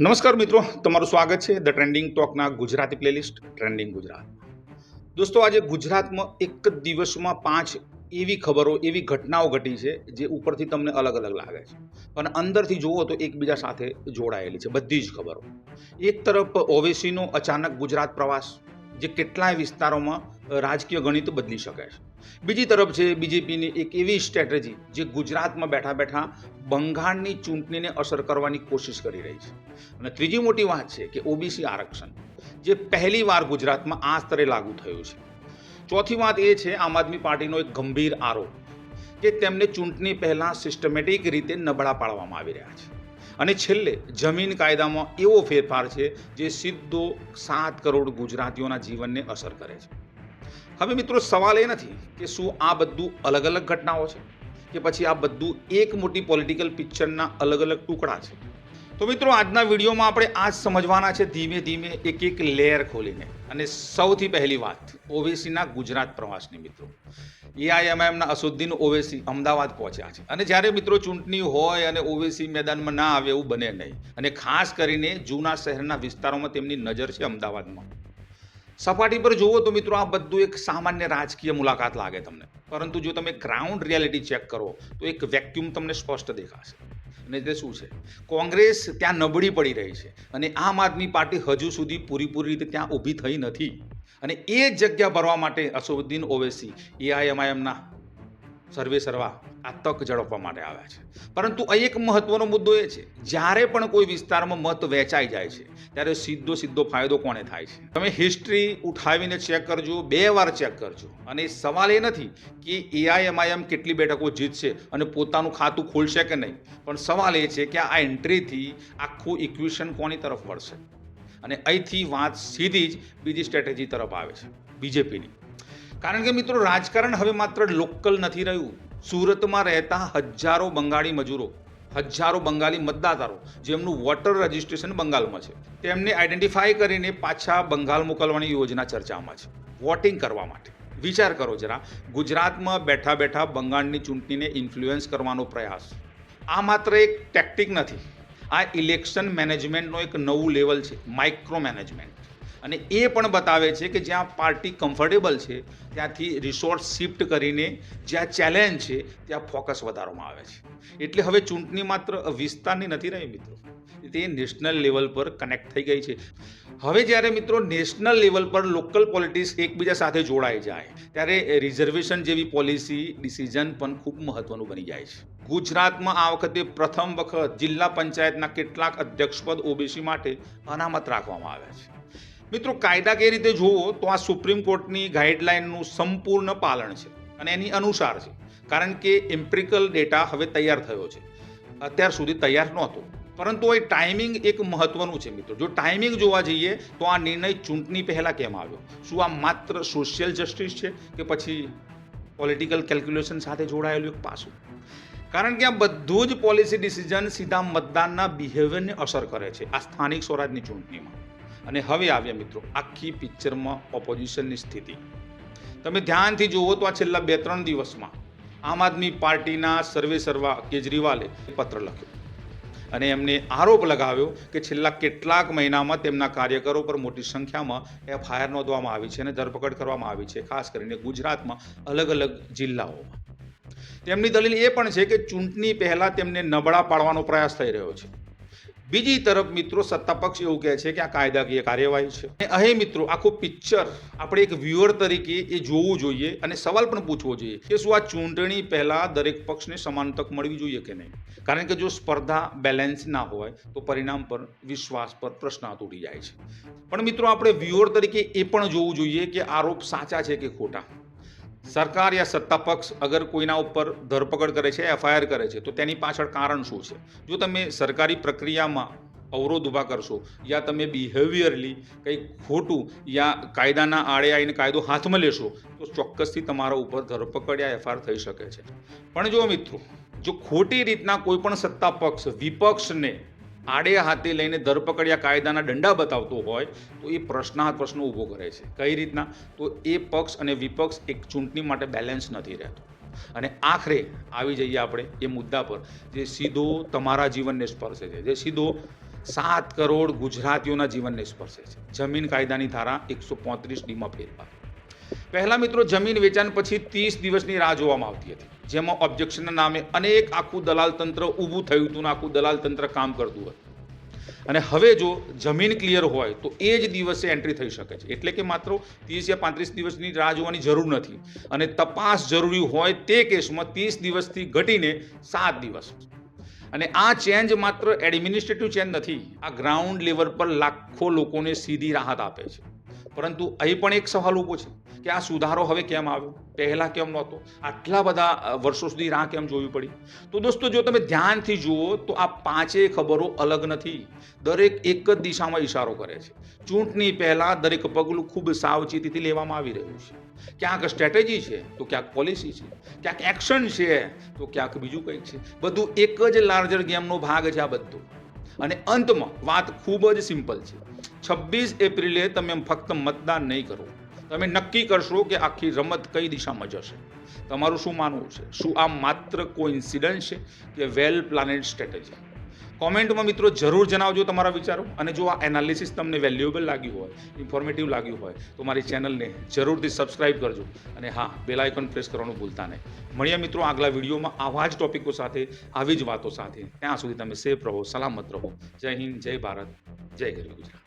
નમસ્કાર મિત્રો, તમારું સ્વાગત છે ધ ટ્રેન્ડિંગ ટોકના ગુજરાતી પ્લેલિસ્ટ ટ્રેન્ડિંગ ગુજરાત. દોસ્તો, આજે ગુજરાતમાં એક જ દિવસમાં 5 એવી ખબરો, એવી ઘટનાઓ ઘટી છે જે ઉપરથી તમને અલગ અલગ લાગે છે, પણ અંદરથી જુઓ તો એકબીજા સાથે જોડાયેલી છે બધી જ ખબરો. એક તરફ ઓવેસીનો અચાનક ગુજરાત પ્રવાસ, જે કેટલાય વિસ્તારોમાં રાજકીય ગણિત બદલી શકે છે. બીજી તરફ છે બીજેપીની એક એવી સ્ટ્રેટેજી જે ગુજરાતમાં બેઠા બેઠા બંગાળની ચૂંટણીને અસર કરવાની કોશિશ કરી રહી છે. અને ત્રીજી મોટી વાત છે કે ઓબીસી આરક્ષણ, જે પહેલીવાર ગુજરાતમાં આ સ્તરે લાગુ થયું છે. ચોથી વાત એ છે આમ આદમી પાર્ટીનો એક ગંભીર આરોપ કે તેમને ચૂંટણી પહેલાં સિસ્ટમેટિક રીતે નબળા પાડવામાં આવી રહ્યા છે. અને છેલ્લે જમીન કાયદામાં એવો ફેરફાર છે જે સીધો 7 કરોડ ગુજરાતીઓના જીવનને અસર કરે છે. હવે મિત્રો, સવાલ એ નથી કે શું આ બધું અલગ અલગ ઘટનાઓ છે કે પછી આ બધું એક મોટી પોલિટિકલ પિક્ચરના અલગ અલગ ટુકડા છે. તો મિત્રો, આજના વિડીયોમાં આપણે આ જ સમજવાના છે, ધીમે ધીમે એક એક લેયર ખોલીને. અને સૌથી પહેલી વાત ઓવેસીના ગુજરાત પ્રવાસની. મિત્રો, એઆઈએમઆઈએમના અસદુદ્દીન ઓવેસી અમદાવાદ પહોંચ્યા છે. અને જ્યારે મિત્રો ચૂંટણી હોય અને ઓવેસી મેદાનમાં ના આવે એવું બને નહીં. અને ખાસ કરીને જૂના શહેરના વિસ્તારોમાં તેમની નજર છે અમદાવાદમાં. સપાટી પર જુઓ તો મિત્રો, આ બધું એક સામાન્ય રાજકીય મુલાકાત લાગે તમને, પરંતુ જો તમે ગ્રાઉન્ડ રિયાલિટી ચેક કરો તો એક વેક્યુમ તમને સ્પષ્ટ દેખાશે. અને તે શું છે? કોંગ્રેસ ત્યાં નબળી પડી રહી છે અને આમ આદમી પાર્ટી હજુ સુધી પૂરેપૂરી રીતે ત્યાં ઊભી થઈ નથી. અને એ જગ્યા ભરવા માટે અસદુદ્દીન ઓવેસી એઆઈએમઆઈએમના સર્વે સર્વા આ તક ઝડપવા માટે આવ્યા છે. પરંતુ અહીં એક મહત્વનો મુદ્દો એ છે, જ્યારે પણ કોઈ વિસ્તારમાં મત વહેંચાઈ જાય છે ત્યારે સીધો ફાયદો કોને થાય છે? તમે હિસ્ટ્રી ઉઠાવીને ચેક કરજો, 2 વાર ચેક કરજો. અને સવાલ એ નથી કે એઆઈએમઆઈએમ કેટલી બેઠકો જીતશે અને પોતાનું ખાતું ખોલશે કે નહીં, પણ સવાલ એ છે કે આ એન્ટ્રીથી આખું ઇક્વેશન કોની તરફ વળશે. અને અહીંથી વાત સીધી જ બીજી સ્ટ્રેટેજી તરફ આવે છે, બીજેપીની. કારણ કે મિત્રો, રાજકારણ હવે માત્ર લોકલ નથી રહ્યું. સુરતમાં રહેતા હજારો બંગાળી મજૂરો, હજારો બંગાળી મતદાતાઓ જેમનું વોટર રજિસ્ટ્રેશન બંગાળમાં છે, તેમને આઈડેન્ટિફાઈ કરીને પાછા બંગાળ મોકલવાની યોજના ચર્ચામાં છે, વોટિંગ કરવા માટે. વિચાર કરો જરા, ગુજરાતમાં બેઠા બેઠા બંગાળની ચૂંટણીને ઇન્ફ્લુઅન્સ કરવાનો પ્રયાસ. આ માત્ર એક ટેક્ટિક નથી, આ ઇલેક્શન મેનેજમેન્ટનો એક નવું લેવલ છે, માઇક્રો મેનેજમેન્ટ. અને એ પણ બતાવે છે કે જ્યાં પાર્ટી કમ્ફર્ટેબલ છે ત્યાંથી રિસોર્સ શિફ્ટ કરીને જ્યાં ચેલેન્જ છે ત્યાં ફોકસ વધારવામાં આવે છે. એટલે હવે ચૂંટણી માત્ર વિસ્તારની નથી રહી મિત્રો, તે નેશનલ લેવલ પર કનેક્ટ થઈ ગઈ છે. હવે જ્યારે મિત્રો નેશનલ લેવલ પર લોકલ પોલિટિક્સ એકબીજા સાથે જોડાઈ જાય ત્યારે રિઝર્વેશન જેવી પોલિસી ડિસિઝન પણ ખૂબ મહત્વનું બની જાય છે. ગુજરાતમાં આ વખતે પ્રથમ વખત જિલ્લા પંચાયતના કેટલાક અધ્યક્ષપદ ઓબીસી માટે અનામત રાખવામાં આવ્યા છે. મિત્રો, કાયદા કઈ રીતે જોવો તો આ સુપ્રીમ કોર્ટની ગાઈડલાઇનનું સંપૂર્ણ પાલન છે અને એની અનુસાર છે. કારણ કે એમ્પિરિકલ ડેટા હવે તૈયાર થયો છે, અત્યાર સુધી તૈયાર નહોતો. પરંતુ એ ટાઈમિંગ એક મહત્વનું છે મિત્રો. જો ટાઈમિંગ જોવા જઈએ તો આ નિર્ણય ચૂંટણી પહેલાં કેમ આવ્યો? શું આ માત્ર સોશિયલ જસ્ટિસ છે કે પછી પોલિટિકલ કેલ્ક્યુલેશન સાથે જોડાયેલું એક પાસું? કારણ કે આ બધું જ પોલિસી ડિસિઝન સીધા મતદાનના બિહેવિયરને અસર કરે છે આ સ્થાનિક સ્વરાજની ચૂંટણીમાં. અને હવે આવ્યા મિત્રો આખી પિક્ચરમાં ઓપોઝિશનની સ્થિતિ. તમે ધ્યાનથી જુઓ તો આ છેલ્લા 2-3 દિવસમાં આમ આદમી પાર્ટીના સર્વે સર્વા કેજરીવાલે પત્ર લખ્યો અને એમને આરોપ લગાવ્યો કે છેલ્લા કેટલાક મહિનામાં તેમના કાર્યકરો પર મોટી સંખ્યામાં એફઆઈઆર નોંધવામાં આવી છે અને ધરપકડ કરવામાં આવી છે, ખાસ કરીને ગુજરાતમાં અલગ અલગ જિલ્લાઓમાં. તેમની દલીલ એ પણ છે કે ચૂંટણી પહેલાં તેમને નબળા પાડવાનો પ્રયાસ થઈ રહ્યો છે. બીજી તરફ મિત્રો સત્તાપક્ષ એવું કહે છે કે આ કાયદાકીય કાર્યવાહી છે. અને અહીં મિત્રો આખું પિક્ચર આપણે એક વ્યુઅર તરીકે એ જોવું જોઈએ અને સવાલ પણ પૂછવો જોઈએ કે શું આ ચૂંટણી પહેલાં દરેક પક્ષને સમાન તક મળવી જોઈએ કે નહીં? કારણ કે જો સ્પર્ધા બેલેન્સ ના હોય તો પરિણામ પર, વિશ્વાસ પર પ્રશ્નાર્થ ઉઠી જાય છે. પણ મિત્રો, આપણે વ્યુઅર તરીકે એ પણ જોવું જોઈએ કે આરોપ સાચા છે કે ખોટા. સરકાર યા સત્તા પક્ષ અગર કોઈના ઉપર ધરપકડ કરે છે, એફઆઈઆર કરે છે, તો તેની પાછળ કારણ શું છે? જો તમે સરકારી પ્રક્રિયામાં અવરોધ ઊભા કરશો યા તમે બિહેવિયરલી કંઈક ખોટું યા કાયદાના આડે આવીને કાયદો હાથમાં લેશો તો ચોક્કસથી તમારા ઉપર ધરપકડ યા એફઆઈઆર થઈ શકે છે. પણ જો મિત્રો, જો ખોટી રીતના કોઈ પણ સત્તા પક્ષ વિપક્ષને આડે હાથે લઈને ધરપકડ્યા કાયદાના દંડા બતાવતો હોય તો એ પ્રશ્ન ઊભો કરે છે. કઈ રીતના? તો એ પક્ષ અને વિપક્ષ એક ચૂંટણી માટે બેલેન્સ નથી રહેતો. અને આખરે આવી જઈએ આપણે એ મુદ્દા પર જે સીધો તમારા જીવનને સ્પર્શે છે, જે સીધો 7 કરોડ ગુજરાતીઓના જીવનને સ્પર્શે છે. જમીન કાયદાની ધારા 135D ફેરફાર. પહેલા મિત્રો જમીન વેચાણ પછી 30 દિવસની રાહ જોવામાં આવતી હતી, જેમાં ઓબ્જેક્શનના નામે અનેક આખું દલાલ તંત્ર ઊભું થયું હતું ને આખું દલાલ તંત્ર કામ કરતું હતું. અને હવે જો જમીન ક્લિયર હોય તો એ જ દિવસે એન્ટ્રી થઈ શકે છે. એટલે કે માત્ર 30 યા 35 દિવસની રાહ જોવાની જરૂર નથી. અને તપાસ જરૂરી હોય તે કેસમાં 30 દિવસથી ઘટીને 7 દિવસ. અને આ ચેન્જ માત્ર એડમિનિસ્ટ્રેટિવ ચેન્જ નથી, આ ગ્રાઉન્ડ લેવલ પર લાખો લોકોને સીધી રાહત આપે છે. પરંતુ અહીં પણ એક સવાલ ઊભો છે કે આ સુધારો હવે કેમ આવ્યો, પહેલાં કેમ નહોતો, આટલા બધા વર્ષો સુધી રાહ કેમ જોવી પડી? તો દોસ્તો, જો તમે ધ્યાનથી જુઓ તો આ પાંચેય ખબરો અલગ નથી, દરેક એક જ દિશામાં ઇશારો કરે છે. ચૂંટણી પહેલાં દરેક પગલું ખૂબ સાવચેતીથી લેવામાં આવી રહ્યું છે. ક્યાંક સ્ટ્રેટેજી છે તો ક્યાંક પોલિસી છે, ક્યાંક એક્શન છે તો ક્યાંક બીજું કંઈક છે. બધું એક જ લાર્જર ગેમનો ભાગ છે આ બધું. અને અંતમાં વાત ખૂબ જ સિમ્પલ છે. 26 એપ્રિલે તમે ફક્ત મતદાન નહીં કરો, તમે નક્કી કરશો કે આખી રમત કઈ દિશામાં જશે. તમારું શું માનવું છે? શું આ માત્ર કોઇન્સિડન્સ છે કે વેલ પ્લાનેડ સ્ટ્રેટેજી? કોમેન્ટમાં મિત્રો જરૂર જણાવજો તમારા વિચારો. અને જો આ એનાલિસિસ તમને વેલ્યુએબલ લાગ્યું હોય, ઇન્ફોર્મેટિવ લાગ્યું હોય તો મારી ચેનલને જરૂરથી સબસ્ક્રાઇબ કરજો. અને હા, બેલ આઇકન પ્રેસ કરવાનું ભૂલતા નહીં. મળીએ મિત્રો આગલા વિડીયોમાં આવા જ ટોપિકો સાથે, આવી જ વાતો સાથે. ત્યાં સુધી તમે સેફ રહો, સલામત રહો. જય હિન્દ, જય ભારત, જય ગરવી ગુજરાત.